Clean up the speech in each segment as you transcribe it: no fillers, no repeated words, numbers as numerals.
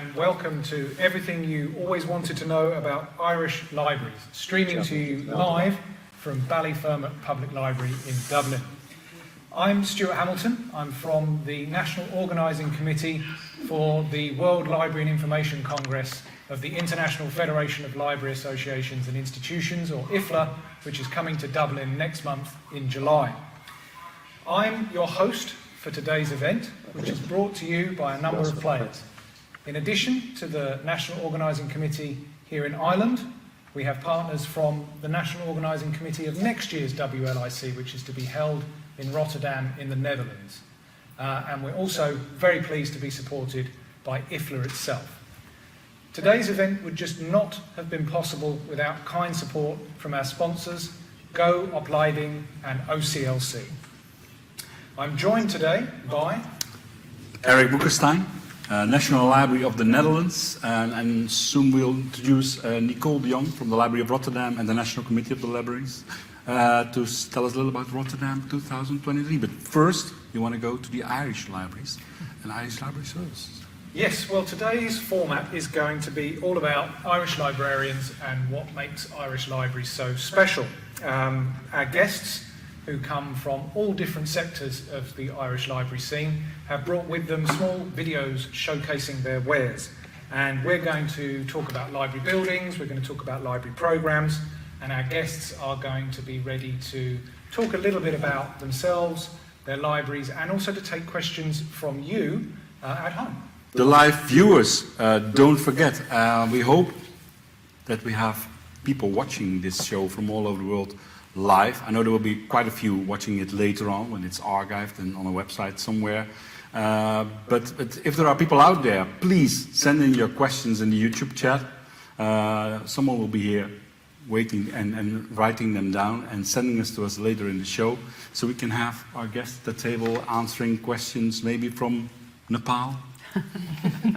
and welcome to everything you always wanted to know about Irish libraries, streaming to you live from Ballyfermot Public Library in Dublin. I'm Stuart Hamilton. I'm from the National Organising Committee for the World Library and Information Congress of the International Federation of Library Associations and Institutions, or IFLA, which is coming to Dublin next month in July. I'm your host for today's event, which is brought to you by a number of players. In addition to the National Organising Committee here in Ireland, we have partners from the National Organising Committee of next year's WLIC, which is to be held in Rotterdam in the Netherlands. And we're also very pleased to be supported by IFLA itself. Today's event would just not have been possible without kind support from our sponsors, Go Opleiding and OCLC. I'm joined today by Eric Boekenstein, National Library of the Netherlands, and soon we'll introduce Nicole de Jong from the Library of Rotterdam and the National Committee of the Libraries to tell us a little about Rotterdam 2023. But first, you want to go to the Irish libraries and Irish library services. Yes, well, today's format is going to be all about Irish librarians and what makes Irish libraries so special. Our guests, who come from all different sectors of the Irish library scene, have brought with them small videos showcasing their wares. And we're going to talk about library buildings, we're going to talk about library programs, and our guests are going to be ready to talk a little bit about themselves, their libraries, and also to take questions from you at home. The live viewers, don't forget, we hope that we have people watching this show from all over the world live. I know there will be quite a few watching it later on when it's archived and on a website somewhere. But if there are people out there, please send in your questions in the YouTube chat. Someone will be here waiting and writing them down and sending us to us later in the show, so we can have our guests at the table answering questions maybe from Nepal,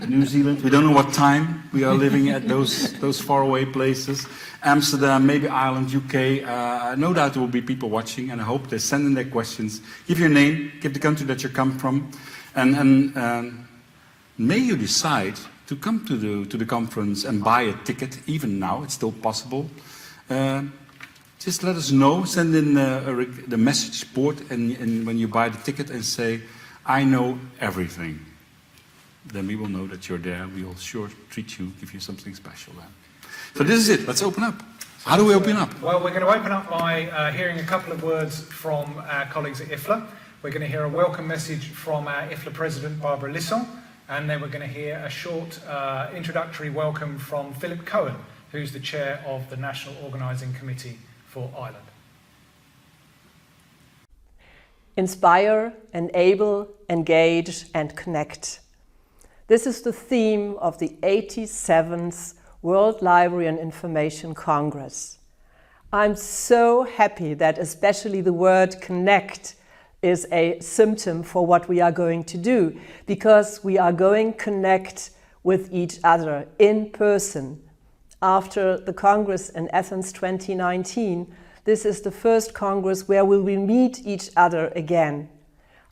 New Zealand. We don't know what time we are living at those faraway places. Amsterdam, maybe Ireland, UK. No doubt there will be people watching, and I hope they send in their questions. Give your name, give the country that you come from, and may you decide to come to the conference and buy a ticket. Even now, it's still possible. Just let us know. Send in the message board, and when you buy the ticket, and say, "I know everything." Then we will know that you're there. We will sure treat you, give you something special then. So this is it. Let's open up. How do we open up? Well, we're going to open up by hearing a couple of words from our colleagues at IFLA. We're going to hear a welcome message from our IFLA President Barbara Lison, and then we're going to hear a short introductory welcome from Philip Cohen, who's the chair of the National Organising Committee for Ireland. Inspire, enable, engage, and connect. This is the theme of the 87th World Library and Information Congress. I'm so happy that especially the word connect is a symptom for what we are going to do, because we are going to connect with each other in person. After the Congress in Athens 2019, this is the first Congress where we will meet each other again.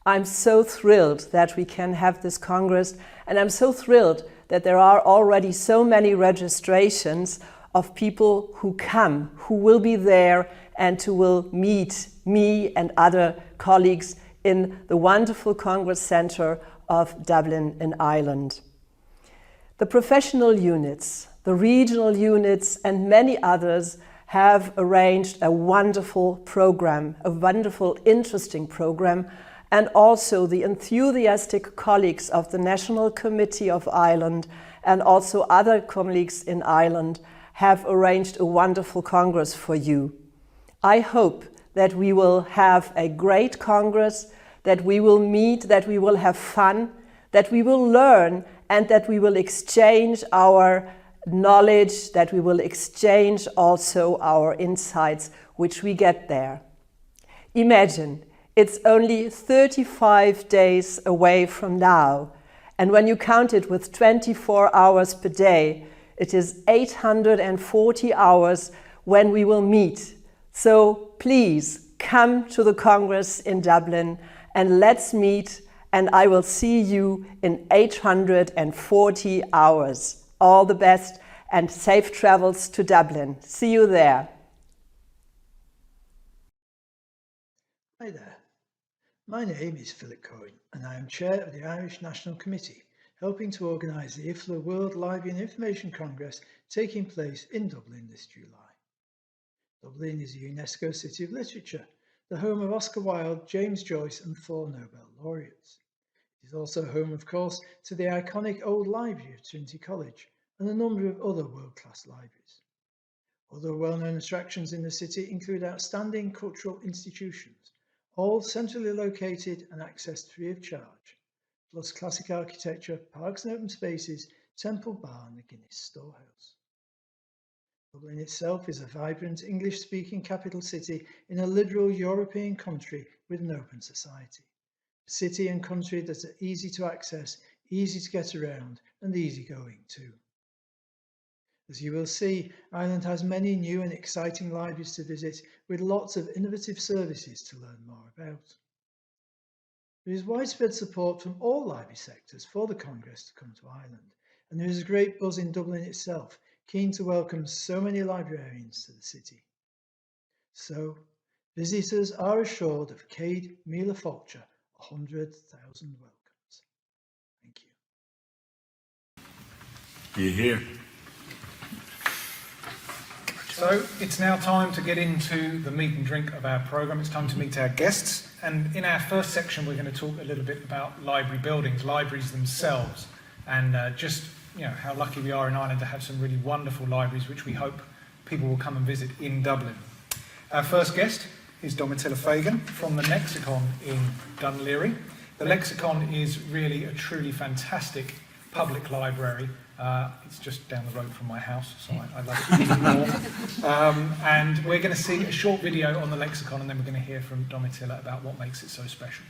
I'm so thrilled that we can have this Congress, and I'm so thrilled that there are already so many registrations of people who come, who will be there and who will meet me and other colleagues in the wonderful Congress Centre of Dublin in Ireland. The professional units, the regional units, and many others have arranged a wonderful program, a wonderful, interesting program. And also the enthusiastic colleagues of the National Committee of Ireland and also other colleagues in Ireland have arranged a wonderful Congress for you. I hope that we will have a great Congress, that we will meet, that we will have fun, that we will learn, and that we will exchange our knowledge, that we will exchange also our insights, which we get there. Imagine, it's only 35 days away from now, and when you count it with 24 hours per day, it is 840 hours when we will meet. So please come to the Congress in Dublin and let's meet and I will see you in 840 hours. All the best and safe travels to Dublin. See you there. Hi there. My name is Philip Cohen and I am Chair of the Irish National Committee, helping to organise the IFLA World Library and Information Congress taking place in Dublin this July. Dublin is a UNESCO City of Literature, the home of Oscar Wilde, James Joyce and 4 Nobel laureates. It is also home, of course, to the iconic Old Library of Trinity College and a number of other world-class libraries. Other well-known attractions in the city include outstanding cultural institutions, all centrally located and accessed free of charge, plus classic architecture, parks and open spaces, Temple Bar and the Guinness Storehouse. Dublin itself is a vibrant English-speaking capital city in a liberal European country with an open society. A city and country that are easy to access, easy to get around and easygoing too. As you will see, Ireland has many new and exciting libraries to visit with lots of innovative services to learn more about. There is widespread support from all library sectors for the Congress to come to Ireland, and there is a great buzz in Dublin itself, keen to welcome so many librarians to the city. So, visitors are assured of Céad Míle Fáilte, 100,000 welcomes. Thank you. You're here. So it's now time to get into the meat and drink of our programme. It's time to meet our guests. And in our first section, we're going to talk a little bit about library buildings, libraries themselves, and just how lucky we are in Ireland to have some really wonderful libraries, which we hope people will come and visit in Dublin. Our first guest is Domitilla Fagan from the Lexicon in Dunleary. The Lexicon is really a truly fantastic public library. It's just down the road from my house, so I love it even more. And we're going to see a short video on the Lexicon, and then we're going to hear from Domitilla about what makes it so special.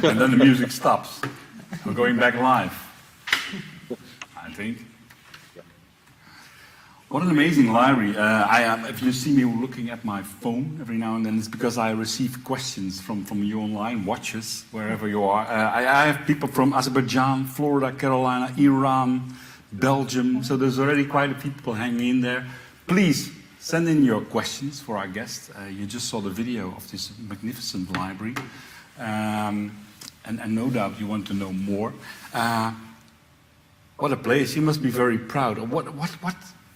And then the music stops. We're going back live, I think. What an amazing library. If you see me looking at my phone every now and then, it's because I receive questions from you online, watchers, wherever you are. I have people from Azerbaijan, Florida, Carolina, Iran, Belgium, so there's already quite a few people hanging in there. Please send in your questions for our guests. You just saw the video of this magnificent library, and no doubt you want to know more. What a place. You must be very proud. What?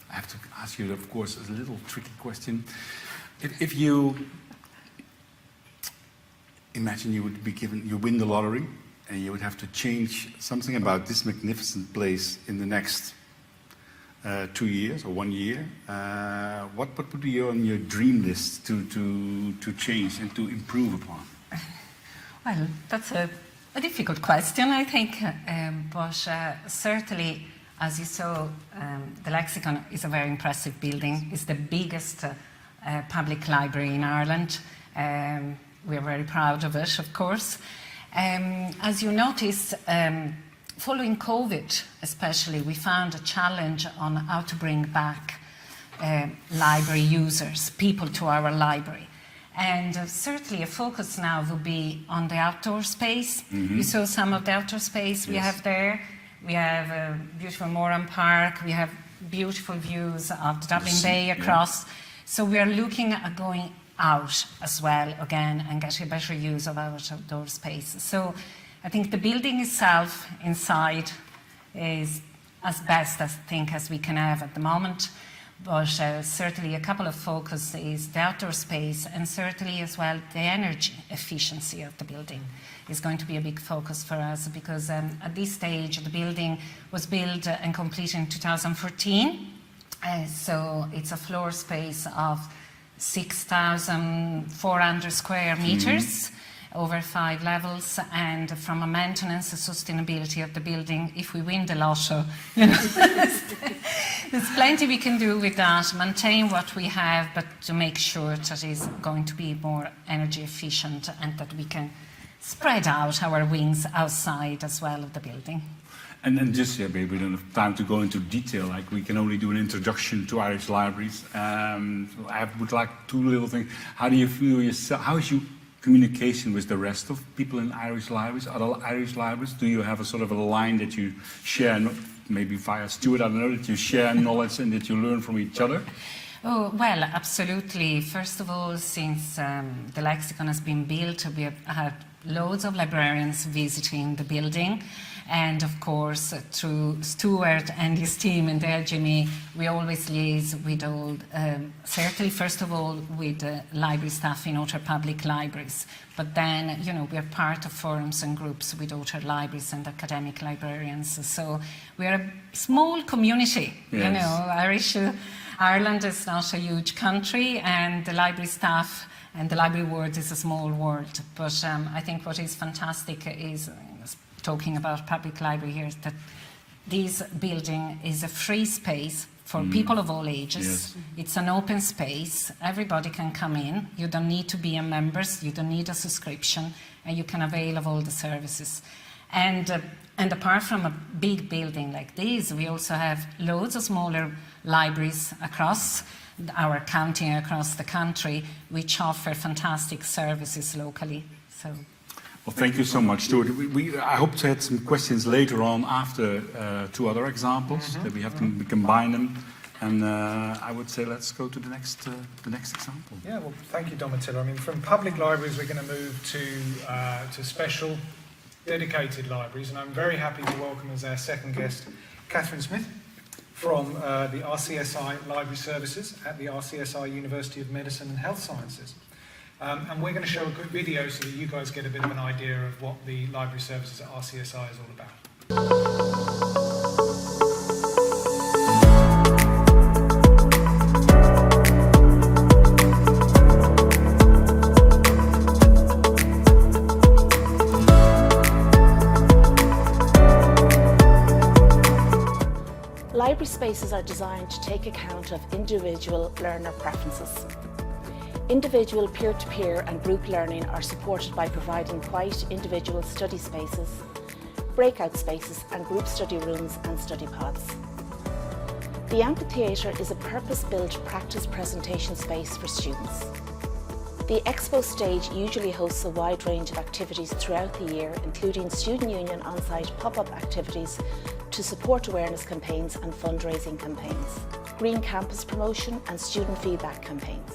I have to ask you, of course, a little tricky question. If you imagine you would be given, you win the lottery, and you would have to change something about this magnificent place in the next 2 years or 1 year, what would be on your dream list to change and to improve upon? Well, that's a difficult question, I think, but certainly, as you saw, the Lexicon is a very impressive building. It's the biggest public library in Ireland. We're very proud of it, of course. As you noticed, following COVID especially, we found a challenge on how to bring back library users, people to our library. And certainly a focus now will be on the outdoor space. You saw some of the outdoor space we have there. We have a beautiful Moran Park. We have beautiful views of the Dublin Bay across. So we are looking at going out as well again and getting a better use of our outdoor space. So I think the building itself inside is as best as we can have at the moment. But certainly a couple of focus is the outdoor space, and certainly as well the energy efficiency of the building is going to be a big focus for us, because at this stage the building was built and completed in 2014. So it's a floor space of 6,400 square meters. Over 5 levels, and from a maintenance and sustainability of the building, if we win the lotto, there's plenty we can do with that, maintain what we have, but to make sure that it's going to be more energy efficient and that we can spread out our wings outside as well of the building. And just, maybe we don't have time to go into detail, like we can only do an introduction to Irish libraries. So I would like 2 little things. How do you feel yourself? How is your communication with the rest of people in Irish libraries, other Irish libraries? Do you have a sort of a line that you share, maybe via Stuart, I don't know, that you share knowledge and that you learn from each other? Oh, well, absolutely. First of all, since the Lexicon has been built, we have had loads of librarians visiting the building. And of course, through Stuart and his team in the LGME, we always liaise with all, certainly first of all with the library staff in other public libraries. But then, we are part of forums and groups with other libraries and academic librarians. So we are a small community, Ireland is not a huge country, and the library staff and the library world is a small world. But I think what is fantastic is, talking about public library here, that this building is a free space for people of all ages. It's an open space. Everybody can come in. You don't need to be a member. You don't need a subscription, and you can avail of all the services. And apart from a big building like this, we also have loads of smaller libraries across our county, across the country, which offer fantastic services locally. So. Well, thank you so much, Stuart. I hope to have some questions later on after 2 other examples that we have to combine them, and I would say let's go to the next example. Yeah, well, thank you, Domitilla. I mean, from public libraries, we're going to move to special, dedicated libraries, and I'm very happy to welcome as our second guest, Catherine Smith from the RCSI Library Services at the RCSI University of Medicine and Health Sciences. And we're going to show a good video so that you guys get a bit of an idea of what the library services at RCSI is all about. Library spaces are designed to take account of individual learner preferences. Individual peer-to-peer and group learning are supported by providing quiet individual study spaces, breakout spaces and group study rooms and study pods. The amphitheatre is a purpose-built practice presentation space for students. The expo stage usually hosts a wide range of activities throughout the year, including Student Union on-site pop-up activities to support awareness campaigns and fundraising campaigns, green campus promotion and student feedback campaigns.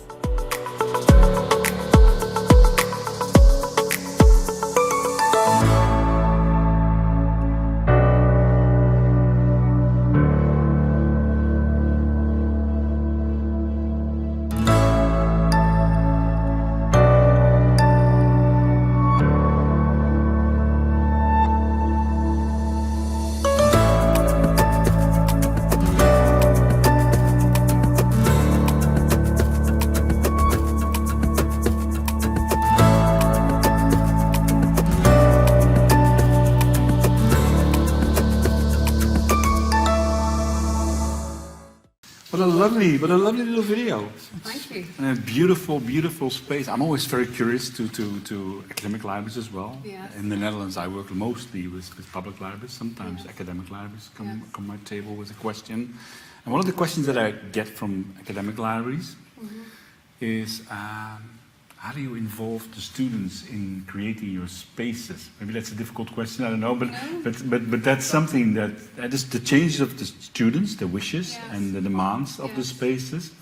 What a lovely little video. Thank you. And a beautiful, beautiful space. I'm always very curious to academic libraries as well. Yes. In the Netherlands, I work mostly with public libraries. Sometimes academic libraries come my table with a question. And one of the questions that I get from academic libraries is, how do you involve the students in creating your spaces? Maybe that's a difficult question, I don't know, but that's something that is the changes of the students, the wishes and the demands of the spaces.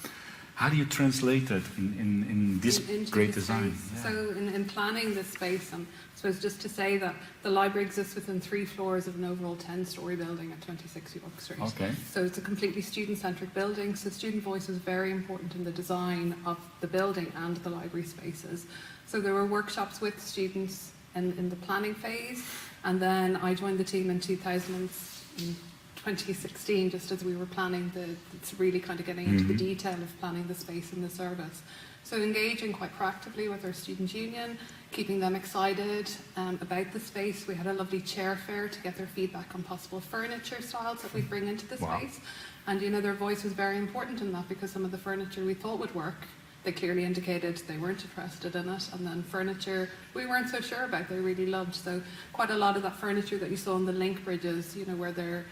How do you translate that in this great design? Yeah. So in planning this space, I suppose just to say that the library exists within 3 floors of an overall 10-storey building at 26 York Street. Okay. So it's a completely student-centric building, so student voice is very important in the design of the building and the library spaces. So there were workshops with students in the planning phase, and then I joined the team in 2016, just as we were planning it's really kind of getting into the detail of planning the space and the service. So engaging quite proactively with our student union, keeping them excited about the space. We had a lovely chair fair to get their feedback on possible furniture styles that we bring into the space. And their voice was very important in that, because some of the furniture we thought would work, they clearly indicated they weren't interested in it, and then furniture we weren't so sure about, they really loved. So quite a lot of that furniture that you saw on the link bridges, where they're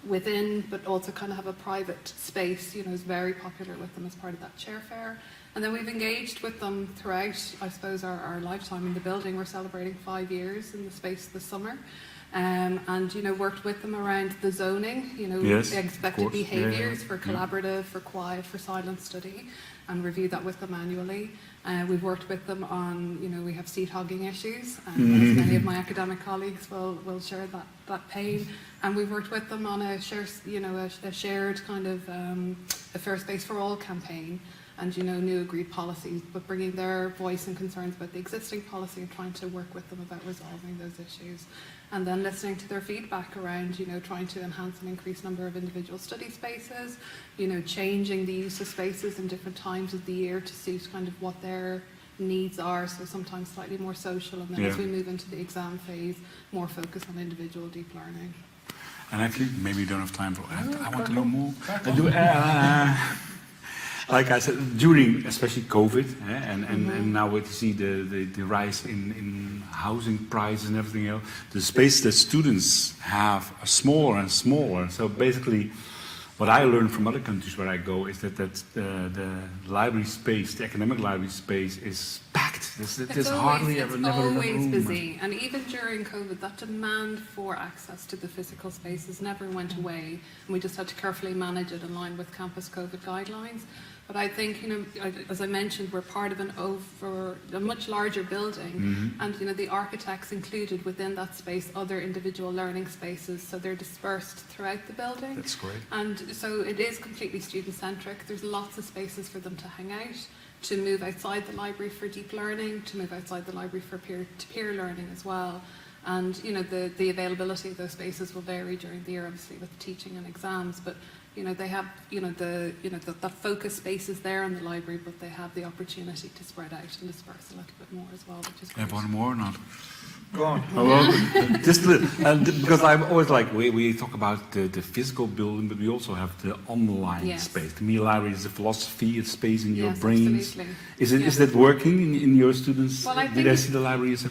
within but also kind of have a private space, is very popular with them as part of that chair fair. And then we've engaged with them throughout, I suppose, our lifetime in the building. We're celebrating 5 years in the space this summer. And worked with them around the zoning, Yes, expected behaviours for collaborative, for quiet, for silent study, and reviewed that with them annually. We've worked with them on, we have seat hogging issues, as many of my academic colleagues will share that pain. And we've worked with them on a shared kind of a fair space for all campaign, and new agreed policies, but bringing their voice and concerns about the existing policy and trying to work with them about resolving those issues. And then listening to their feedback around, trying to enhance and increase number of individual study spaces, changing the use of spaces in different times of the year to suit kind of what their needs are, so sometimes slightly more social, and then as we move into the exam phase, more focus on individual deep learning. And actually, maybe you don't have time for I want to know more. Like I said, during especially COVID, and now we see the rise in housing prices and everything else, the space that students have are smaller and smaller. So basically, what I learned from other countries where I go is that the library space, the academic library space, is packed. There's hardly ever never enough room. It's always busy, and even during COVID, that demand for access to the physical spaces never went away, and we just had to carefully manage it in line with campus COVID guidelines. But I think, as I mentioned, we're part of a much larger building, and the architects included within that space other individual learning spaces, so they're dispersed throughout the building. That's great. And so it is completely student-centric. There's lots of spaces for them to hang out, to move outside the library for deep learning, to move outside the library for peer-to-peer learning as well. And the availability of those spaces will vary during the year, obviously, with teaching and exams, but they have, the focus space is there in the library, but they have the opportunity to spread out and disperse a little bit more as well, which is great. Have one more or not? Go on. Just because I'm always like, we talk about the physical building, but we also have the online space. To me, library is a philosophy, a space in your brains. Absolutely. Is that working in your students? Well, Did I see the library as a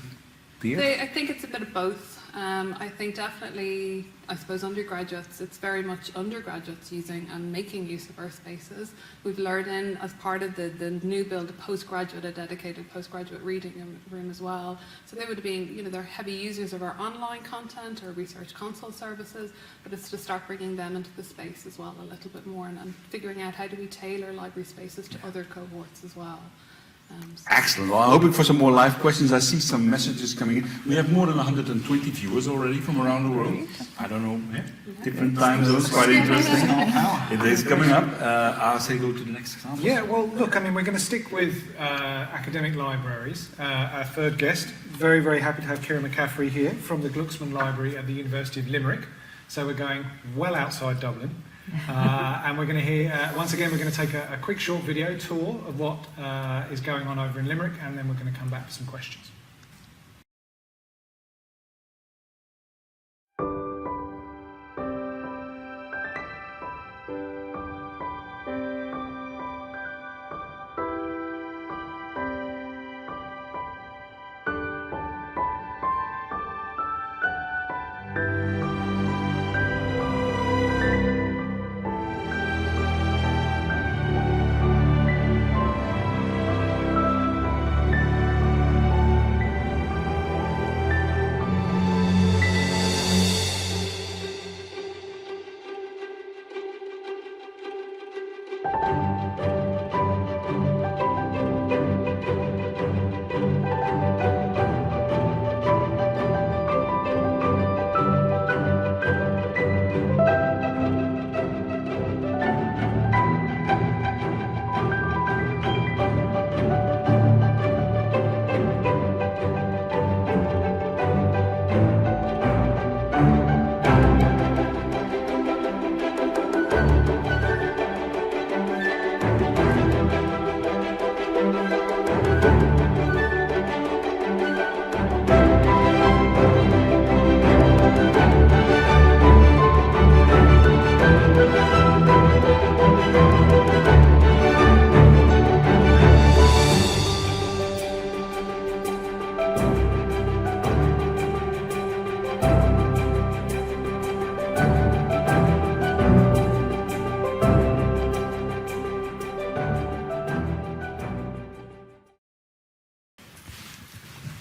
peer? I think it's a bit of both. I think definitely, I suppose undergraduates, it's very much undergraduates using and making use of our spaces. We've lured in, as part of the new build, a dedicated postgraduate reading room as well. So they would have been, you know, they're heavy users of our online content or research console services, but it's to start bringing them into the space as well a little bit more, and figuring out how do we tailor library spaces to other cohorts as well. Excellent. Well, I'm hoping for some more live questions. I see some messages coming in. We have more than 120 viewers already from around the world. I don't know, different time zones, quite interesting. It is coming up. I'll say go to the next example. Yeah, well, look, I mean, we're going to stick with academic libraries. Our third guest, very, very happy to have Kira McCaffrey here from the Glucksman Library at the University of Limerick. So we're going well outside Dublin. And we're going to hear, once again, we're going to take a quick short video tour of what is going on over in Limerick, and then we're going to come back to some questions.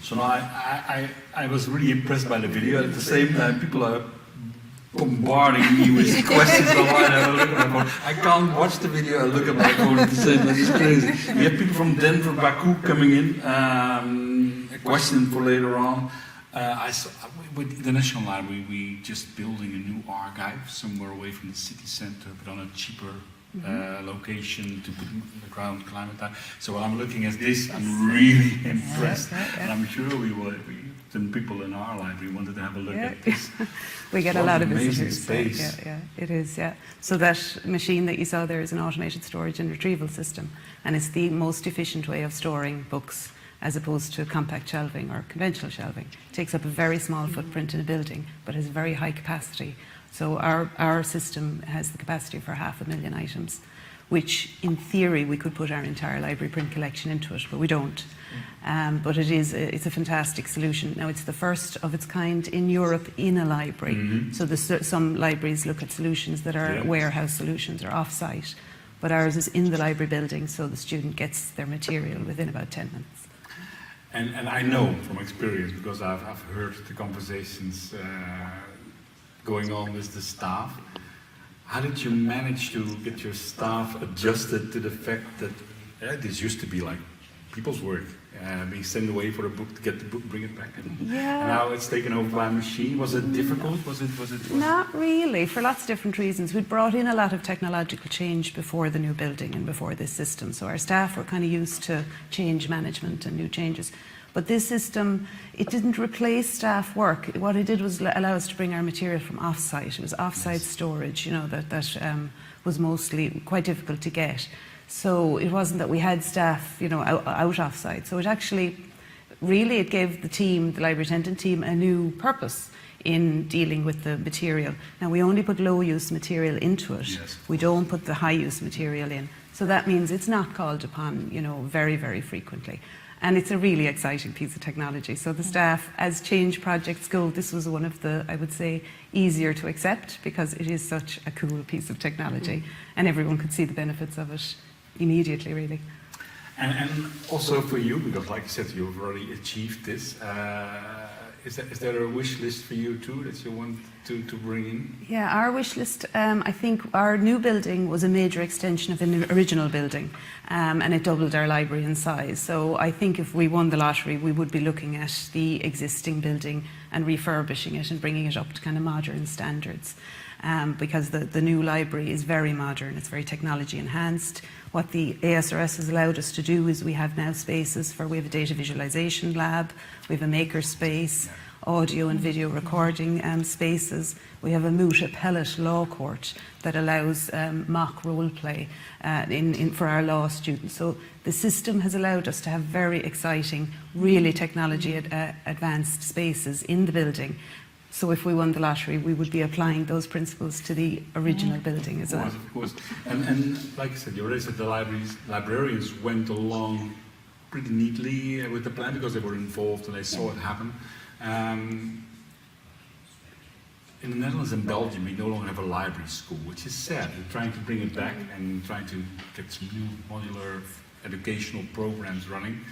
So now I was really impressed by the video. At the same time, people are bombarding me with questions online. I look at my phone. I can't watch the video. I look at my phone at the same time. It's crazy. We have people from Denver, Baku coming in. A question for later on. With the National Library, we just building a new archive somewhere away from the city center, but on a cheaper location to put the ground climate time. So when I'm looking at this, I'm really impressed, and I'm sure some people in our library wanted to have a look at this. We get a lot of visitors. Space. Yeah, it is. Yeah. So that machine that you saw there is an automated storage and retrieval system, and it's the most efficient way of storing books, as opposed to compact shelving or conventional shelving. It takes up a very small footprint in a building, but has very high capacity. So our system has the capacity for 500,000 items, which in theory we could put our entire library print collection into it, but we don't. But it's a fantastic solution. Now, it's the first of its kind in Europe in a library. So some libraries look at solutions that are warehouse solutions or off-site, but ours is in the library building, so the student gets their material within about 10 minutes. And I know from experience, because I've heard the conversations going on with the staff. How did you manage to get your staff adjusted to the fact that this used to be like people's work, being sent away for a book to get the book, bring it back, and now it's taken over by a machine? Was it difficult? Was it? Not really, for lots of different reasons. We'd brought in a lot of technological change before the new building and before this system, so our staff were kind of used to change management and new changes. But this system, it didn't replace staff work. What it did was allow us to bring our material from off-site. It was off-site storage, you know, that was mostly quite difficult to get. So it wasn't that we had staff, you know, out off-site. So it actually, really, it gave the team, the library attendant team, a new purpose in dealing with the material. Now, we only put low-use material into it. We don't put the high-use material in. So that means it's not called upon, you know, very, very frequently. And it's a really exciting piece of technology. So the staff, as change projects go, this was one of the, I would say, easier to accept because it is such a cool piece of technology and everyone could see the benefits of it immediately, really. And also for you, because like you said, you've already achieved this. Is there a wish list for you too that you want to bring in? Yeah, our wish list, I think our new building was a major extension of an original building and it doubled our library in size. So I think if we won the lottery, we would be looking at the existing building and refurbishing it and bringing it up to kind of modern standards. Because the new library is very modern, it's very technology enhanced. What the ASRS has allowed us to do is we have now spaces we have a data visualization lab, we have a maker space, audio and video recording spaces. We have a moot appellate law court that allows mock role play for our law students. So the system has allowed us to have very exciting, really technology advanced spaces in the building. So if we won the lottery, we would be applying those principles to the original building as well. Of course. And like I said, you already said the librarians went along pretty neatly with the plan because they were involved and they saw it happen. In the Netherlands and Belgium, we no longer have a library school, which is sad. We're trying to bring it back and trying to get some new modular educational programs running.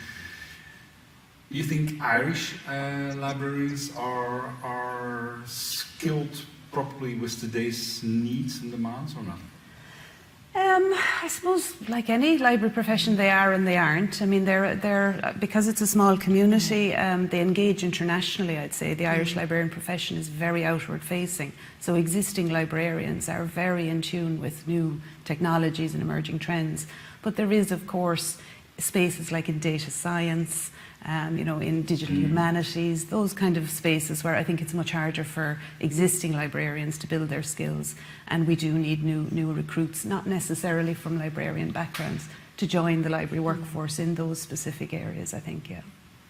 Do you think Irish librarians are skilled properly with today's needs and demands or not? I suppose, like any library profession, they are and they aren't. I mean, they're because it's a small community, they engage internationally, I'd say. The Irish librarian profession is very outward facing. So existing librarians are very in tune with new technologies and emerging trends. But there is, of course, spaces like in data science, in digital humanities, those kind of spaces where I think it's much harder for existing librarians to build their skills. And we do need new recruits, not necessarily from librarian backgrounds, to join the library workforce in those specific areas, I think, yeah.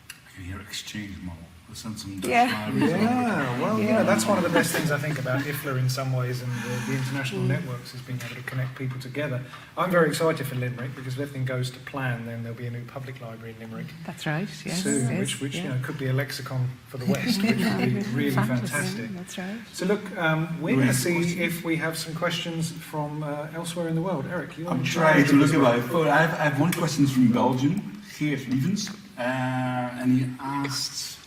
I can hear exchange model. Send some Dutch Yeah. libraries. Yeah, well, that's one of the best things I think about IFLA in some ways, and the international networks is being able to connect people together. I'm very excited for Limerick because if everything goes to plan, then there'll be a new public library in Limerick That's right, yes. soon, yes, which yeah. could be a lexicon for the West, which would be really fantastic. That's right. So look, we're going to see if we have some questions from elsewhere in the world. Eric, you're I'm in trying charge to of look this at one. my phone. I have one question from Belgium, Geert Lievens, and he asked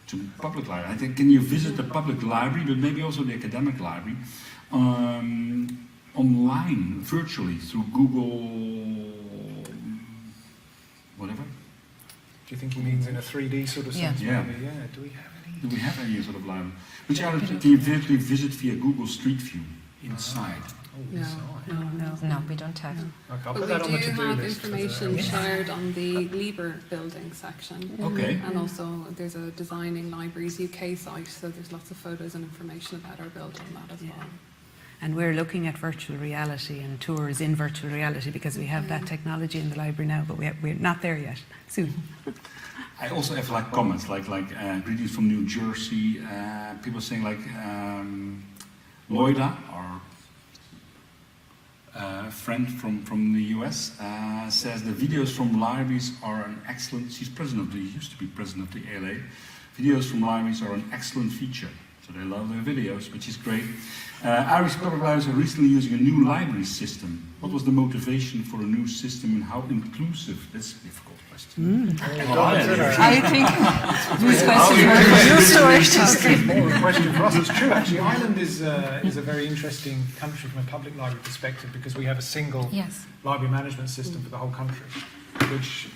to public library. I think, can you visit the public library, but maybe also the academic library, online, virtually, through Google, whatever? Do you think he means in a 3D sort of sense? Yeah. Maybe? Yeah. Do we have any? Do we have any sort of library? Which are, can you virtually visit via Google Street View inside? No, we don't have. Okay, I'll But put that on the we do to-do have list. information shared on the Lieber building section. Okay. And also there's a Designing Libraries UK site, so there's lots of photos and information about our build on that as well. And we're looking at virtual reality and tours in virtual reality because we have that technology in the library now, but we're not there yet. Soon. I also have like comments, like greetings from New Jersey. People saying like Loida, our friend from the US, says the videos from libraries are an excellent. She's used to be president of the IFLA. Videos from libraries are an excellent feature. So they love their videos, which is great. Irish public libraries are recently using a new library system. What was the motivation for a new system and how inclusive? That's a difficult question. I think these It's more a question for us. It's true, actually. Ireland is a very interesting country from a public library perspective because we have a single library management system for the whole country, which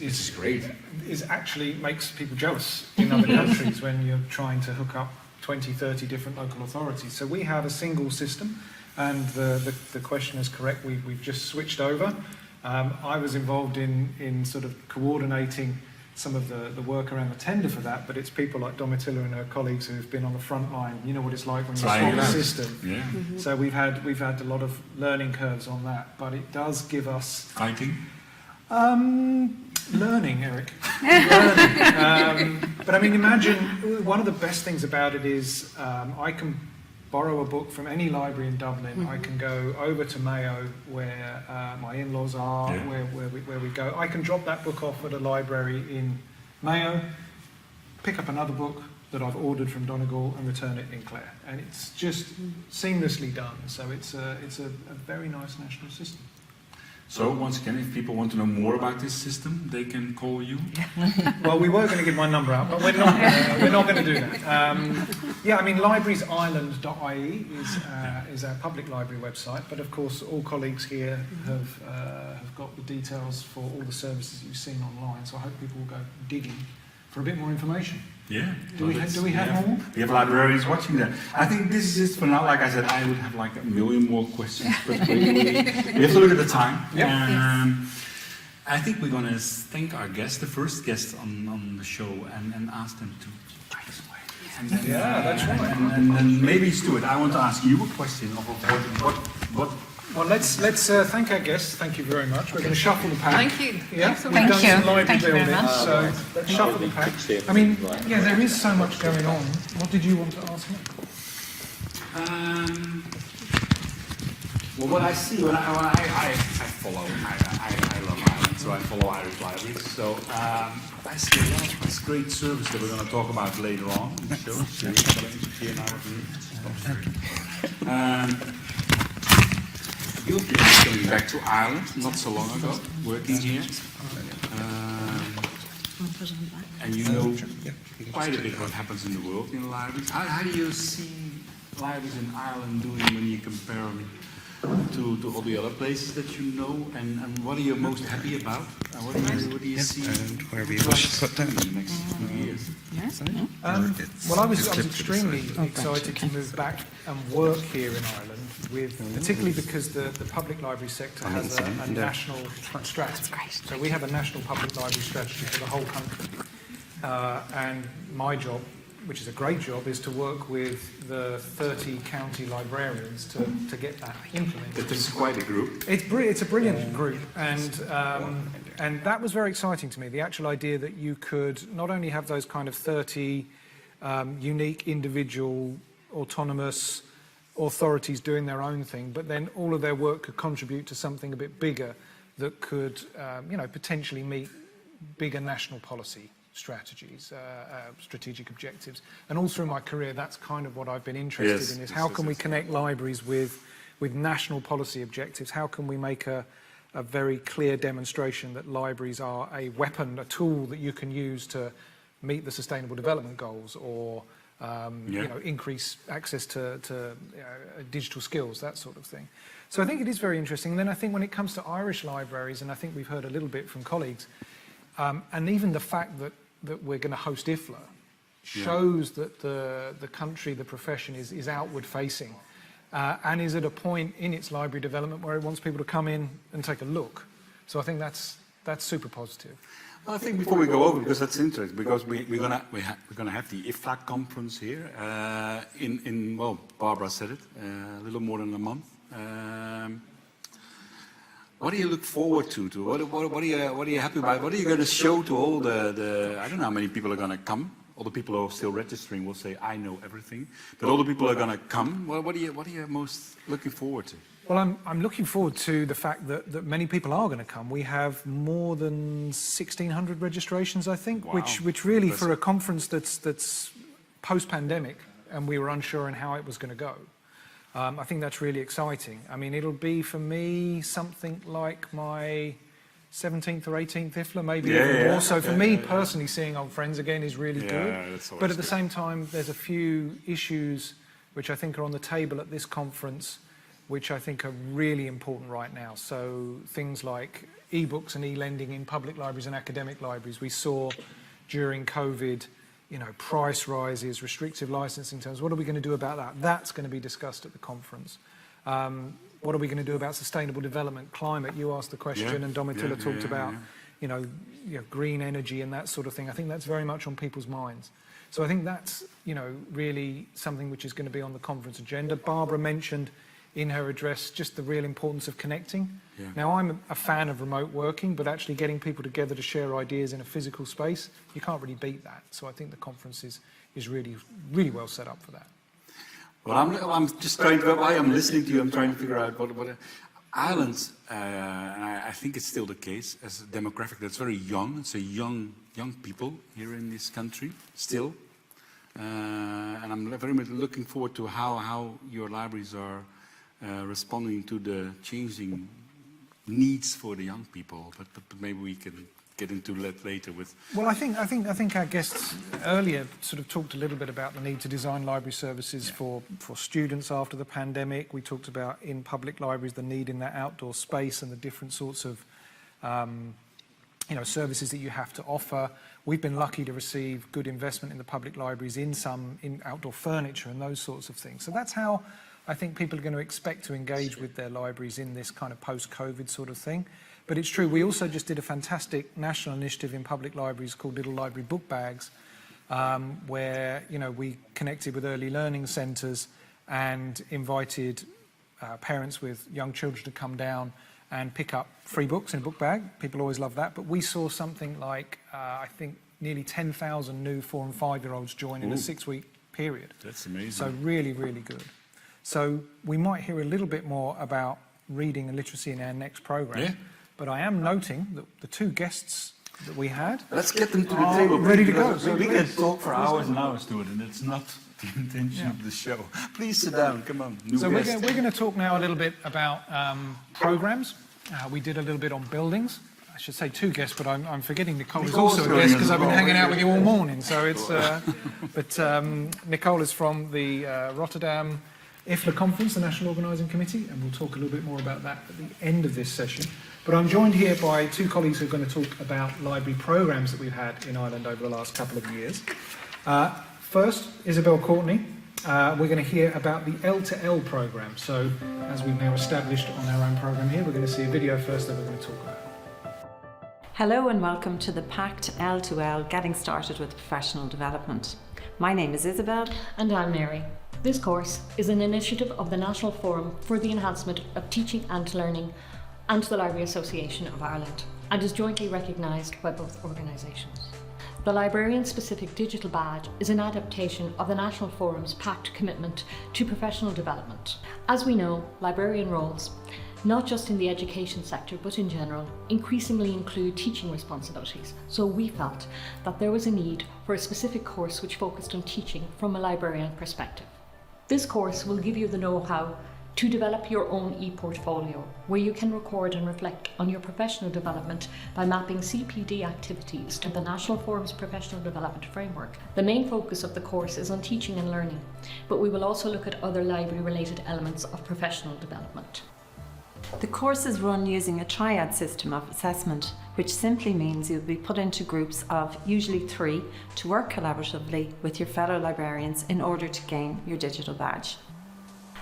is great. Is actually makes people jealous in other countries when you're trying to hook up 20, 30 different local authorities. So we have a single system, and the question is correct. We've just switched over. I was involved in sort of coordinating some of the work around the tender for that, but it's people like Domitilla and her colleagues who've been on the front line. You know what it's like when you swap a system. Yeah. So we've had a lot of learning curves on that, but it does give us Fighting. learning, Eric. Learning. But I mean, imagine one of the best things about it is I can borrow a book from any library in Dublin. I can go over to Mayo, where my in-laws are, where we we go. I can drop that book off at a library in Mayo, pick up another book that I've ordered from Donegal and return it in Clare. And it's just seamlessly done. So it's a very nice national system. So once again, if people want to know more about this system, they can call you. Well, we were going to give my number out, but we're not going to do that. Yeah, I mean, librariesireland.ie is our public library website, but of course, all colleagues here have got the details for all the services you've seen online. So I hope people will go digging for a bit more information. Yeah. Do we have more? We have librarians watching that. I think this is it for now. Like I said, I would have like a million more questions, but we have to look at the time. Yep. I think we're going to thank our guest, the first guest on the show, and ask them to take us away. And then, that's right. And then maybe Stuart, I want to ask you a question of what. Well, let's thank our guests. Thank you very much. We're going to shuffle the pack. Thank you. Yeah, Thanks so we've much. done some library Thank you very building, much. so let's shuffle the pack. I mean, yeah, there is so much going on. What did you want to ask me? Well, what I see when I follow, I love Ireland, so I follow Irish libraries. So I see a lot of this great service that we're going to talk about later on in the show. You've been coming back to Ireland not so long ago, working here. And you know quite a bit what happens in the world in libraries. How do you see libraries in Ireland doing when you compare them to all the other places that you know? And what are you most happy about? What do you see? And where we wish to put down. In the next few years? Well, I was extremely excited to move back and work here in Ireland, particularly because the public library sector has a national strategy. So we have a national public library strategy for the whole country. And my job, which is a great job, is to work with the 30 county librarians to get that implemented. It's quite a group. It's a brilliant group, and that was very exciting to me. The actual idea that you could not only have those kind of 30 unique, individual, autonomous authorities doing their own thing, but then all of their work could contribute to something a bit bigger that could, potentially meet bigger national policy strategies, strategic objectives. And all through my career, that's kind of what I've been interested in, is how can we connect libraries with national policy objectives? How can we make a very clear demonstration that libraries are a weapon, a tool that you can use to meet the Sustainable Development Goals, or increase access to digital skills, that sort of thing. So I think it is very interesting. And then I think when it comes to Irish libraries, and I think we've heard a little bit from colleagues, and even the fact that we're going to host IFLA shows that the country, the profession is outward facing, and is at a point in its library development where it wants people to come in and take a look. So I think that's super positive. Well, I think before we go over, because that's interesting, because we're gonna have the IFLA conference here in Barbara said it, a little more than a month. What do you look forward to? What are you happy about? What are you going to show to all the I don't know how many people are going to come. All the people who are still registering will say, I know everything. But all the people are going to come. Well, what are you most looking forward to? Well, I'm looking forward to the fact that many people are going to come. We have more than 1,600 registrations, I think, wow. which really, for a conference that's post-pandemic, and we were unsure on how it was going to go, I think that's really exciting. I mean, it'll be, for me, something like my 17th or 18th IFLA, maybe even more. So for me personally, seeing old friends again is really good. But at the same time, there's a few issues which I think are on the table at this conference, which I think are really important right now. So things like e-books and e-lending in public libraries and academic libraries. We saw during COVID, price rises, restrictive licensing terms. What are we going to do about that? That's going to be discussed at the conference. What are we going to do about sustainable development, climate? You asked the question, and Domitilla talked about, green energy and that sort of thing. I think that's very much on people's minds. So I think that's, really something which is going to be on the conference agenda. Barbara mentioned in her address just the real importance of connecting. Yeah. Now, I'm a fan of remote working, but actually getting people together to share ideas in a physical space, you can't really beat that. So I think the conference is really, really well set up for that. Well, I'm just trying to, while I'm listening to you, I'm trying to figure out what Ireland, and I think it's still the case, as a demographic that's very young. It's a young people here in this country still. And I'm very much looking forward to how your libraries are responding to the changing needs for the young people. But maybe we can get into that later with. Well, I think our guests earlier sort of talked a little bit about the need to design library services for students after the pandemic. We talked about in public libraries the need in that outdoor space and the different sorts of services that you have to offer. We've been lucky to receive good investment in the public libraries in outdoor furniture and those sorts of things. So that's how I think people are going to expect to engage with their libraries in this kind of post-COVID sort of thing. But it's true, we also just did a fantastic national initiative in public libraries called Little Library Book Bags, where we connected with early learning centres and invited parents with young children to come down and pick up free books in a book bag. People always love that. But we saw something like, I think, nearly 10,000 new 4- and 5-year-olds join in a 6-week period. That's amazing. So really, really good. So we might hear a little bit more about reading and literacy in our next programme. Yeah. But I am noting that the two guests that we had Let's get them to the table. ready to go. We can talk for hours and hours to it, and it's not the intention of the show. Please sit down. Come on. So we're going to talk now a little bit about programmes. We did a little bit on buildings. I should say two guests, but I'm forgetting Nicole is also a guest because I've been hanging out with you all morning. So it's Nicole is from the Rotterdam IFLA conference, the National Organising Committee, and we'll talk a little bit more about that at the end of this session. But I'm joined here by two colleagues who are going to talk about library programmes that we've had in Ireland over the last couple of years. First, Isabel Courtney. We're going to hear about the L2L programme. So, as we've now established on our own programme here, we're going to see a video first that we're going to talk about. Hello and welcome to the PACT L2L Getting Started with Professional Development. My name is Isabel. And I'm Mary. This course is an initiative of the National Forum for the Enhancement of Teaching and Learning and the Library Association of Ireland, and is jointly recognised by both organisations. The Librarian-Specific Digital Badge is an adaptation of the National Forum's PACT commitment to professional development. As we know, librarian roles, not just in the education sector but in general, increasingly include teaching responsibilities, so we felt that there was a need for a specific course which focused on teaching from a librarian perspective. This course will give you the know-how to develop your own e-portfolio, where you can record and reflect on your professional development by mapping CPD activities to the National Forum's Professional Development Framework. The main focus of the course is on teaching and learning, but we will also look at other library-related elements of professional development. The course is run using a triad system of assessment, which simply means you'll be put into groups of usually 3 to work collaboratively with your fellow librarians in order to gain your digital badge.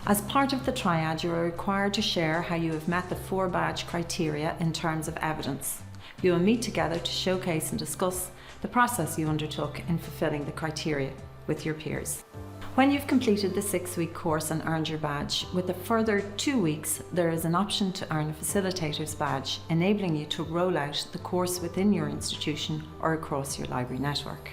As part of the triad, you are required to share how you have met the 4 badge criteria in terms of evidence. You will meet together to showcase and discuss the process you undertook in fulfilling the criteria with your peers. When you've completed the 6-week course and earned your badge, with a further 2 weeks, there is an option to earn a facilitator's badge, enabling you to roll out the course within your institution or across your library network.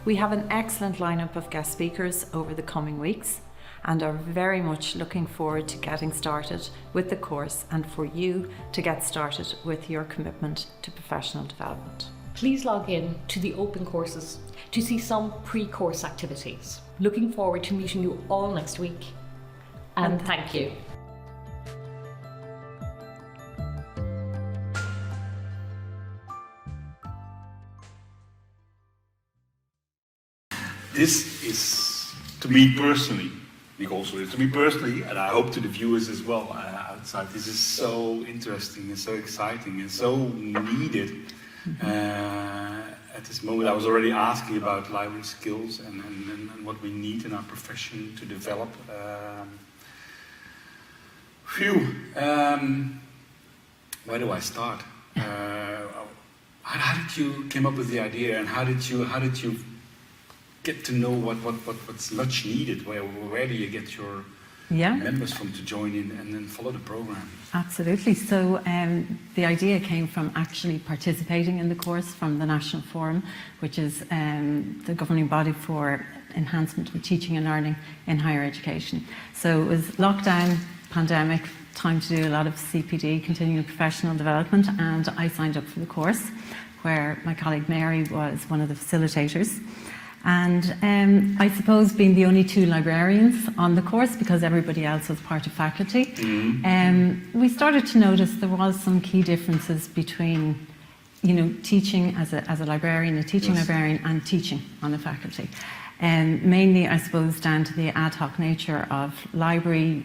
We have an excellent lineup of guest speakers over the coming weeks and are very much looking forward to getting started with the course and for you to get started with your commitment to professional development. Please log in to the open courses to see some pre-course activities. Looking forward to meeting you all next week. And thank you. This is, to me personally, also to me personally, and I hope to the viewers as well outside, this is so interesting and so exciting and so needed. At this moment, I was already asking about library skills and what we need in our profession to develop. Where do I start? How did you come up with the idea, and how did you get to know what's much needed? Where do you get your members from to join in and then follow the program? Absolutely. So the idea came from actually participating in the course from the National Forum, which is the governing body for enhancement of teaching and learning in higher education. So it was lockdown, pandemic, time to do a lot of CPD, continuing professional development, and I signed up for the course, where my colleague Mary was one of the facilitators. And I suppose being the only 2 librarians on the course, because everybody else was part of faculty, we started to notice there was some key differences between, teaching as a librarian, a teaching librarian, and teaching on the faculty. Mainly, I suppose, down to the ad hoc nature of library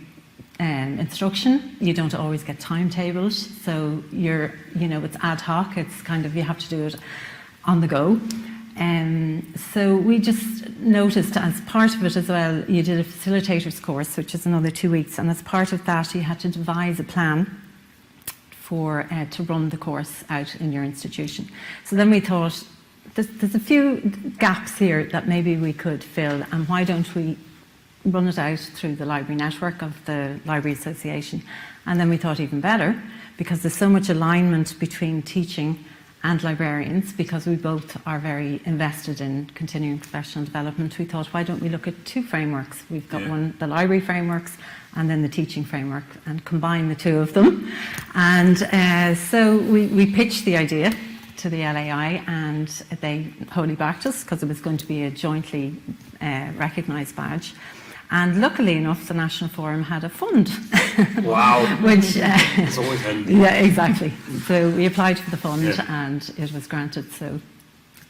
instruction. You don't always get timetabled, so it's ad hoc. It's kind of, you have to do it on the go. So we just noticed, as part of it as well, you did a facilitator's course, which is another 2 weeks, and as part of that you had to devise a plan to run the course out in your institution. So then we thought, there's a few gaps here that maybe we could fill, and why don't we run it out through the library network of the Library Association? And then we thought even better, because there's so much alignment between teaching and librarians, because we both are very invested in continuing professional development, we thought, why don't we look at 2 frameworks? We've got one, the library frameworks, and then the teaching framework, and combine the 2 of them. And so we pitched the idea to the LAI, and they wholly backed us, because it was going to be a jointly recognised badge. And luckily enough, the National Forum had a fund. Wow. Which, it's always handy. Yeah, exactly. So we applied for the fund, and it was granted. So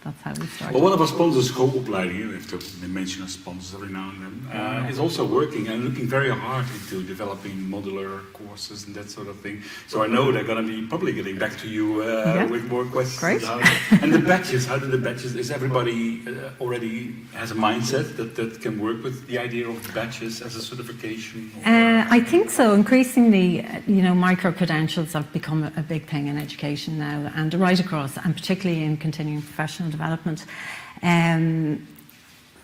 that's how we started. Well, one of our sponsors, Co-opleiding, we have to mention our sponsors every now and then, is also working and looking very hard into developing modular courses and that sort of thing. So I know they're going to be probably getting back to you with more questions. Great. And the badges, how do the badges, is everybody already has a mindset that can work with the idea of badges as a certification? I think so. Increasingly, micro-credentials have become a big thing in education now, and right across, and particularly in continuing professional development.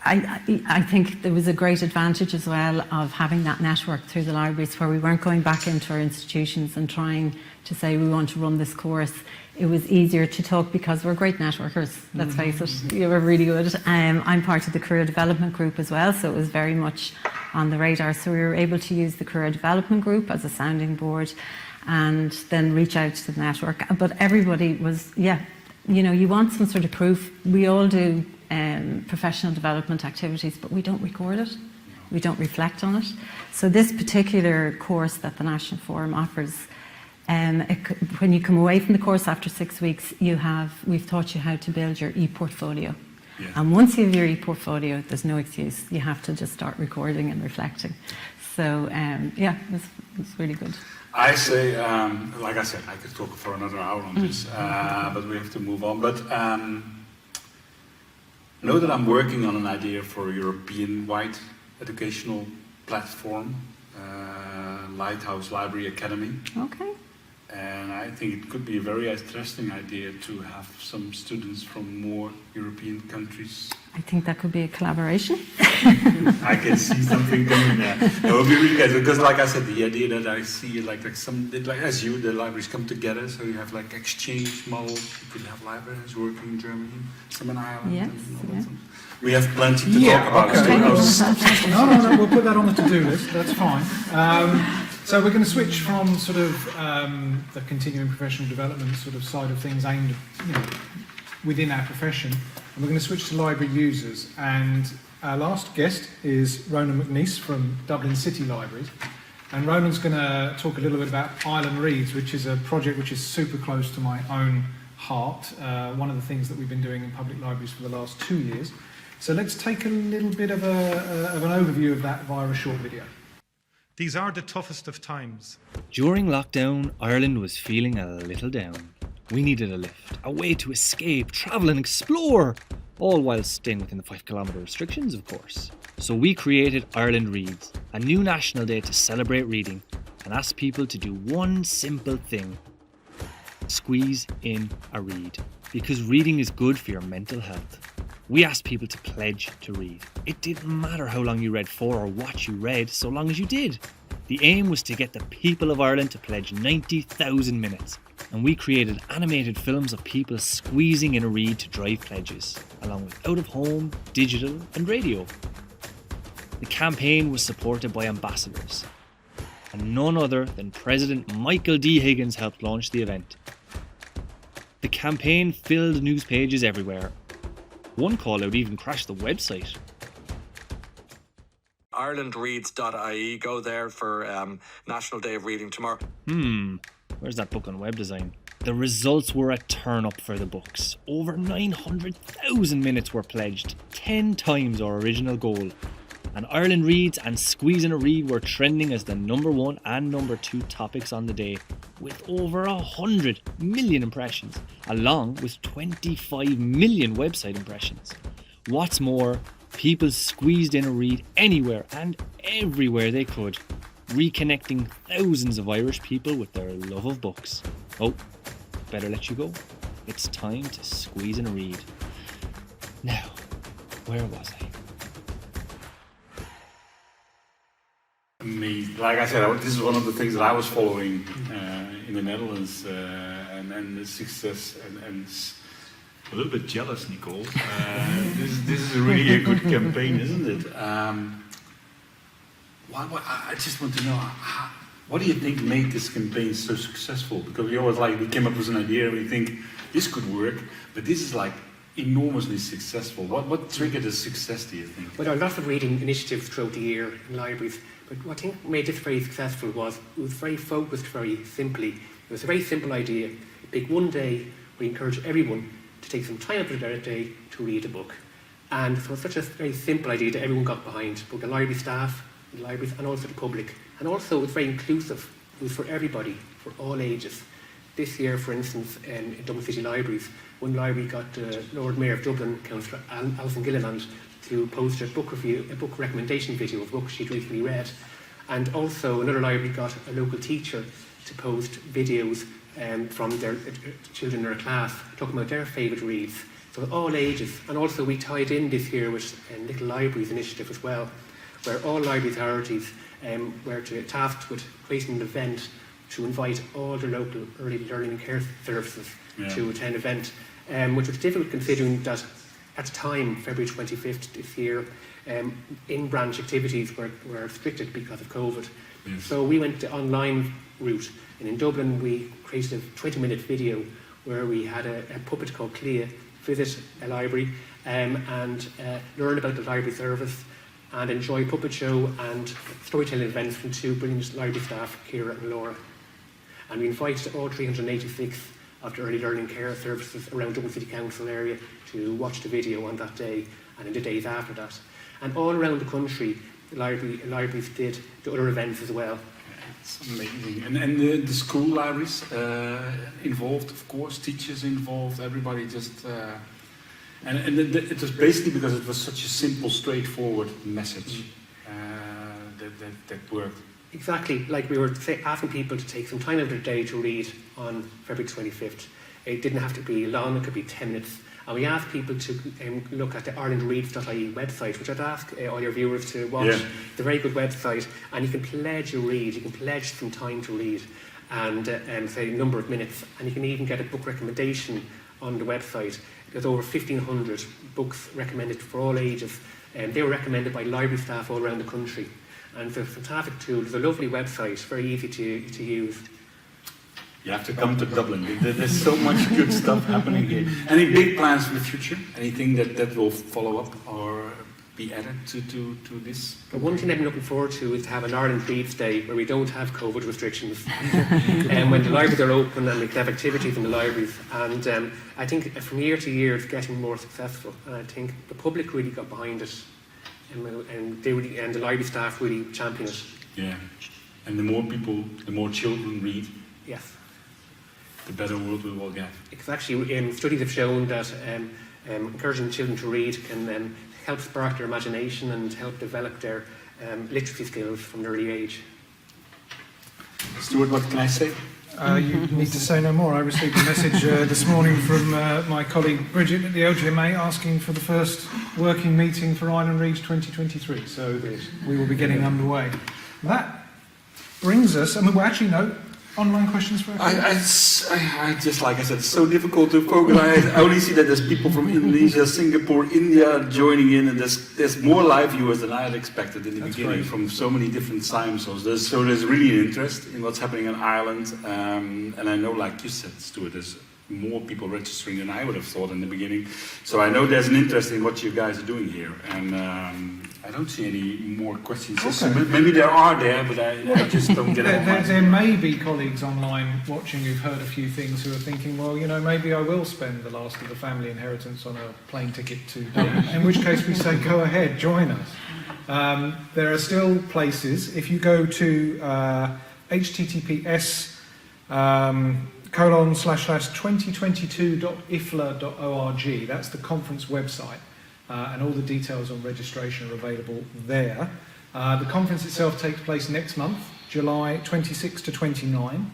I think there was a great advantage as well of having that network through the libraries, where we weren't going back into our institutions and trying to say we want to run this course. It was easier to talk because we're great networkers, let's face it. We're really good. I'm part of the career development group as well, so it was very much on the radar. So we were able to use the career development group as a sounding board and then reach out to the network. But everybody was, you want some sort of proof. We all do professional development activities, but we don't record it. We don't reflect on it. So this particular course that the National Forum offers, when you come away from the course after 6 weeks, we've taught you how to build your e-portfolio. Yeah. And once you have your e-portfolio, there's no excuse. You have to just start recording and reflecting. So it's really good. I say, like I said, I could talk for another hour on this, but we have to move on. But know that I'm working on an idea for a European-wide educational platform, Lighthouse Library Academy. Okay. And I think it could be a very interesting idea to have some students from more European countries. I think that could be a collaboration. I can see something coming there. It would be really good, because like I said, the idea that I see like as you, the libraries come together, so you have like exchange models. You could have libraries working in Germany, some in Ireland. Yes, and we have plenty to talk about. Okay. No, we'll put that on the to-do list. That's fine. So we're going to switch from sort of the continuing professional development sort of side of things aimed within our profession, and we're going to switch to library users. And our last guest is Ronan McNeice from Dublin City Libraries. And Ronan's going to talk a little bit about Ireland Reads, which is a project which is super close to my own heart. One of the things that we've been doing in public libraries for the last 2 years. So let's take a little bit of an overview of that via a short video. These are the toughest of times. During lockdown, Ireland was feeling a little down. We needed a lift, a way to escape, travel and explore, all while staying within the 5-kilometre restrictions, of course. So we created Ireland Reads, a new national day to celebrate reading and ask people to do one simple thing: squeeze in a read, because reading is good for your mental health. We asked people to pledge to read. It didn't matter how long you read for or what you read, so long as you did. The aim was to get the people of Ireland to pledge 90,000 minutes, and we created animated films of people squeezing in a read to drive pledges, along with out-of-home, digital and radio. The campaign was supported by ambassadors, and none other than President Michael D. Higgins helped launch the event. The campaign filled news pages everywhere. One call-out even crashed the website. IrelandReads.ie, go there for National Day of Reading tomorrow. Where's that book on web design? The results were a turn-up for the books. Over 900,000 minutes were pledged, 10 times our original goal. And Ireland Reads and Squeezing a Read were trending as the #1 and #2 topics on the day, with over 100 million impressions, along with 25 million website impressions. What's more, people squeezed in a read anywhere and everywhere they could, reconnecting thousands of Irish people with their love of books. Oh, better let you go. It's time to squeeze in a read. Now, where was I? Amazing. Like I said, this is one of the things that I was following in the Netherlands, and the success, and a little bit jealous, Nicole. This is really a good campaign, isn't it? I just want to know, what do you think made this campaign so successful? Because we came up with an idea and we think this could work, but this is like enormously successful. What triggered the success, do you think? Well, there are lots of reading initiatives throughout the year in libraries, but what I think made this very successful was it was very focused, very simply. It was a very simple idea. Pick one day, we encourage everyone to take some time out of their day to read a book. And so it's such a very simple idea that everyone got behind, both the library staff, the libraries, and also the public. And also it's very inclusive. It was for everybody, for all ages. This year, for instance, in Dublin City Libraries, one library got Lord Mayor of Dublin, Councillor Alison Gilliland, to post a book recommendation video of books she'd recently read. And also another library got a local teacher to post videos from their children in their class, talking about their favourite reads. So all ages. And also we tied in this year with Little Libraries initiative as well, where all library authorities were tasked with creating an event to invite all their local early learning and care services to attend an event, which was difficult considering that at the time, February 25th this year, in-branch activities were restricted because of COVID. Yes. So we went the online route, and in Dublin we created a 20-minute video where we had a puppet called Clea visit a library and learn about the library service and enjoy puppet show and storytelling events from two brilliant library staff, Ciara and Laura. And we invited all 386 of the early learning care services around Dublin City Council area to watch the video on that day and in the days after that. And all around the country, the libraries did the other events as well. It's amazing. And the school libraries involved, of course, teachers involved, everybody just... And it was basically because it was such a simple, straightforward message that worked. Exactly, like we were asking people to take some time out of their day to read on February 25th. It didn't have to be long, it could be 10 minutes. And we asked people to look at the IrelandReads.ie website, which I'd ask all your viewers to watch. Yeah. It's a very good website, and you can pledge a read, you can pledge some time to read, and say a number of minutes, and you can even get a book recommendation on the website. There's over 1,500 books recommended for all ages, and they were recommended by library staff all around the country. And it's a fantastic tool. It's a lovely website, very easy to use. You have to come to Dublin. There's so much good stuff happening here. Any big plans for the future? Anything that will follow up or be added to this? But one thing I'm looking forward to is to have an Ireland Reads Day where we don't have COVID restrictions. And when the libraries are open and we can have activities in the libraries. And I think from year to year it's getting more successful. And I think the public really got behind it. And the library staff really champion it. Yeah. And the more people, the more children read. Yes. The better world we will get. It's actually, studies have shown that encouraging children to read can help spark their imagination and help develop their literacy skills from an early age. Stuart, what can I say? You need to say no more. I received a message this morning from my colleague Bridget at the LGMA asking for the first working meeting for Ireland Reads 2023. So we will be getting underway. That brings us, online questions for everyone? I just, like I said, it's so difficult to focus. I only see that there's people from Indonesia, Singapore, India joining in, and there's more live viewers than I had expected in the beginning from so many different time zones. So there's really an interest in what's happening in Ireland, and I know, like you said, Stuart, there's more people registering than I would have thought in the beginning. So I know there's an interest in what you guys are doing here, and I don't see any more questions. Okay. Maybe there are there, but I just don't get it. There may be colleagues online watching who've heard a few things who are thinking, well, you know, maybe I will spend the last of the family inheritance on a plane ticket to Dublin, in which case we say, go ahead, join us. There are still places. If you go to https ://2022.ifla.org, that's the conference website, and all the details on registration are available there. The conference itself takes place next month, July 26 to 29,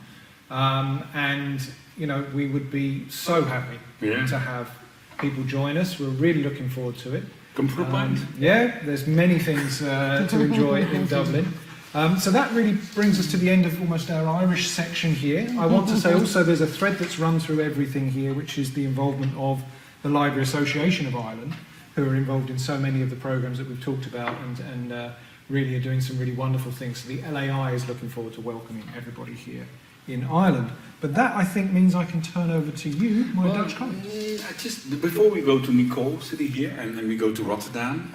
and you know, we would be so happy to have people join us. We're really looking forward to it. Yeah, there's many things to enjoy in Dublin. So that really brings us to the end of almost our Irish section here. I want to say also there's a thread that's run through everything here, which is the involvement of the Library Association of Ireland, who are involved in so many of the programmes that we've talked about and really are doing some really wonderful things. So the LAI is looking forward to welcoming everybody here in Ireland. But that, I think, means I can turn over to you, my Dutch colleagues. Before we go to Nicole sitting here and we go to Rotterdam,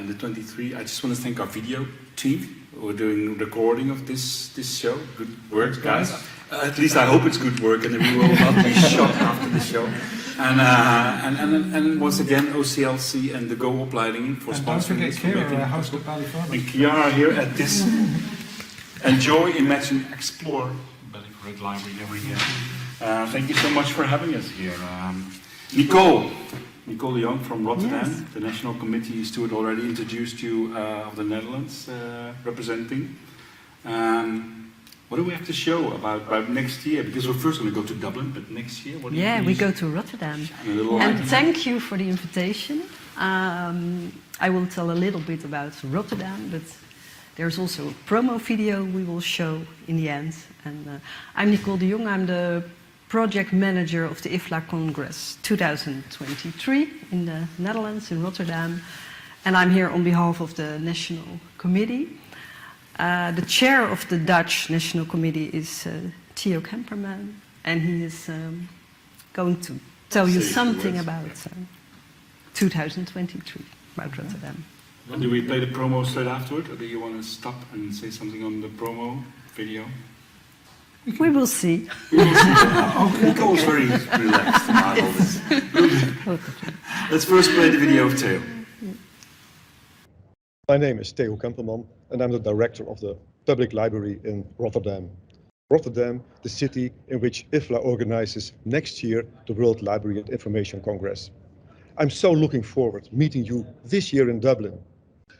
the 23, I just want to thank our video team. We're doing recording of this show. Good work, guys. At least I hope it's good work, and we will not be shot after the show. And once again, OCLC and the Go Opleidingen for sponsoring this. And don't forget Kira, host at Ballyfermot. And Kiara here at this Enjoy, Imagine, Explore Ballyfermot Library every year. Thank you so much for having us here. Nicole de Jong from Rotterdam, yes. The National Committee. Stuart already introduced you of the Netherlands representing. What do we have to show about next year? Because we're first going to go to Dublin, but next year, what do you we go to Rotterdam. And thank you for the invitation. I will tell a little bit about Rotterdam, but there's also a promo video we will show in the end. And I'm Nicole de Jong. I'm the project manager of the IFLA Congress 2023 in the Netherlands, in Rotterdam. And I'm here on behalf of the National Committee. The chair of the Dutch National Committee is Theo Kemperman, and he is going to tell you something about 2023, about Rotterdam. And do we play the promo straight afterward, or do you want to stop and say something on the promo video? We will see. Nicole's very relaxed about all this. Let's first play the video of Theo. My name is Theo Kemperman, and I'm the director of the Public Library in Rotterdam. Rotterdam, the city in which IFLA organizes next year the World Library and Information Congress. I'm so looking forward to meeting you this year in Dublin.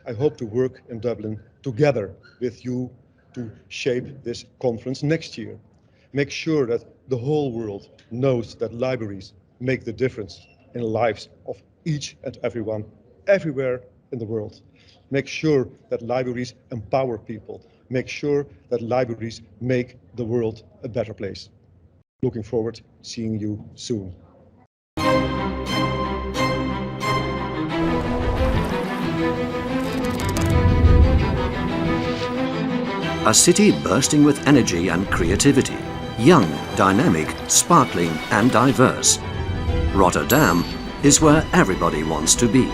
I hope to work in Dublin together with you to shape this conference next year. Make sure that the whole world knows that libraries make the difference in the lives of each and everyone, everywhere in the world. Make sure that libraries empower people. Make sure that libraries make the world a better place. Looking forward to seeing you soon. A city bursting with energy and creativity, young, dynamic, sparkling and diverse. Rotterdam is where everybody wants to be.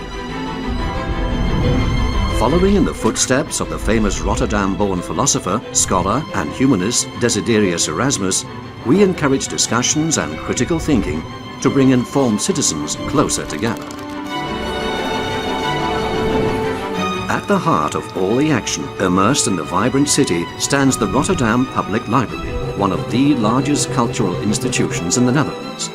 Following in the footsteps of the famous Rotterdam-born philosopher, scholar and humanist Desiderius Erasmus, we encourage discussions and critical thinking to bring informed citizens closer together. At the heart of all the action, immersed in the vibrant city, stands the Rotterdam Public Library, one of the largest cultural institutions in the Netherlands.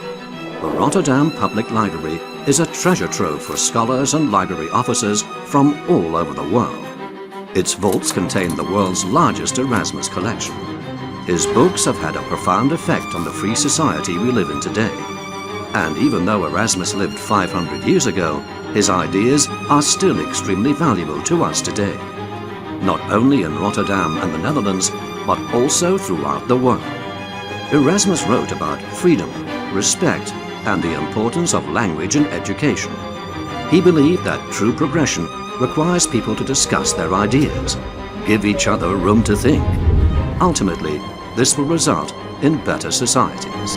The Rotterdam Public Library is a treasure trove for scholars and library officers from all over the world. Its vaults contain the world's largest Erasmus collection. His books have had a profound effect on the free society we live in today. And even though Erasmus lived 500 years ago, his ideas are still extremely valuable to us today. Not only in Rotterdam and the Netherlands, but also throughout the world. Erasmus wrote about freedom, respect, and the importance of language and education. He believed that true progression requires people to discuss their ideas, give each other room to think. Ultimately, this will result in better societies.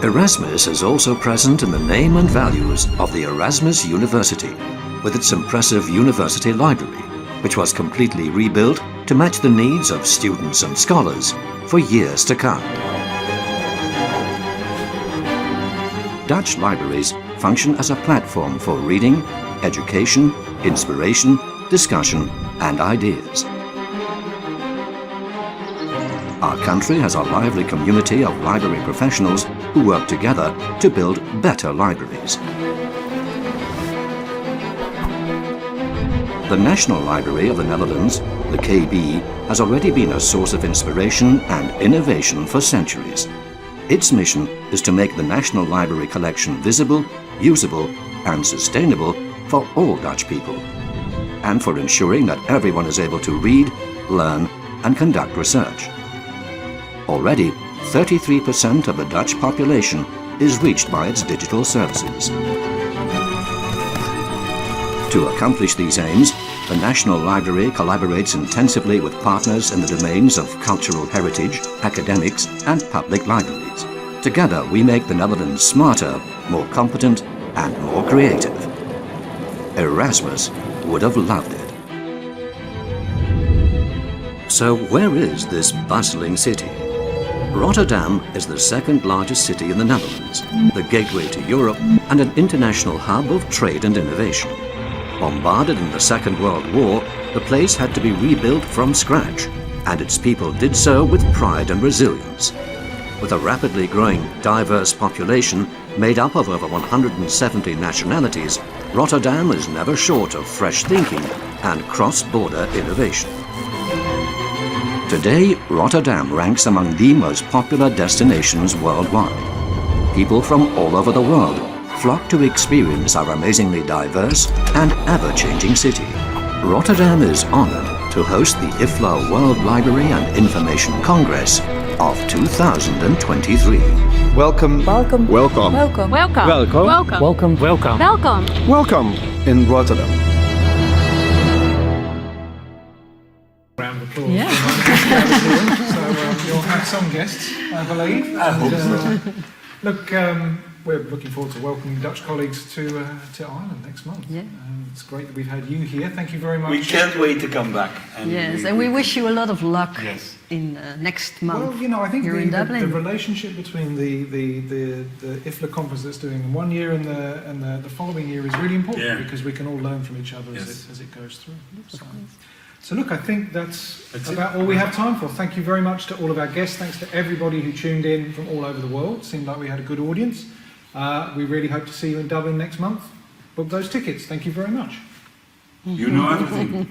Erasmus is also present in the name and values of the Erasmus University, with its impressive university library, which was completely rebuilt to match the needs of students and scholars for years to come. Dutch libraries function as a platform for reading, education, inspiration, discussion, and ideas. Our country has a lively community of library professionals who work together to build better libraries. The National Library of the Netherlands, the KB, has already been a source of inspiration and innovation for centuries. Its mission is to make the National Library collection visible, usable, and sustainable for all Dutch people, and for ensuring that everyone is able to read, learn, and conduct research. Already, 33% of the Dutch population is reached by its digital services. To accomplish these aims, the National Library collaborates intensively with partners in the domains of cultural heritage, academics, and public libraries. Together, we make the Netherlands smarter, more competent, and more creative. Erasmus would have loved it. So where is this bustling city? Rotterdam is the second largest city in the Netherlands, the gateway to Europe, and an international hub of trade and innovation. Bombarded in the Second World War, the place had to be rebuilt from scratch, and its people did so with pride and resilience. With a rapidly growing, diverse population made up of over 170 nationalities, Rotterdam is never short of fresh thinking and cross-border innovation. Today, Rotterdam ranks among the most popular destinations worldwide. People from all over the world flock to experience our amazingly diverse and ever-changing city. Rotterdam is honored to host the IFLA World Library and Information Congress of 2023. Welcome. Welcome. Welcome. Welcome. Welcome. Welcome. Welcome. Welcome. Welcome. Welcome. Welcome in Rotterdam. Round of applause. Yeah. So you'll have some guests, I believe. I hope so. Look, we're looking forward to welcoming Dutch colleagues to Ireland next month. Yeah. It's great that we've had you here. Thank you very much. We can't wait to come back. Yes, and we wish you a lot of luck in next month. Well, you know, I think here in the Dublin. relationship between the IFLA conference that's doing 1 year and the following year is really important because we can all learn from each other as it goes through. So look, I think that's about all we have time for. Thank you very much to all of our guests. Thanks to everybody who tuned in from all over the world. Seemed like we had a good audience. We really hope to see you in Dublin next month. Book those tickets. Thank you very much. You know everything.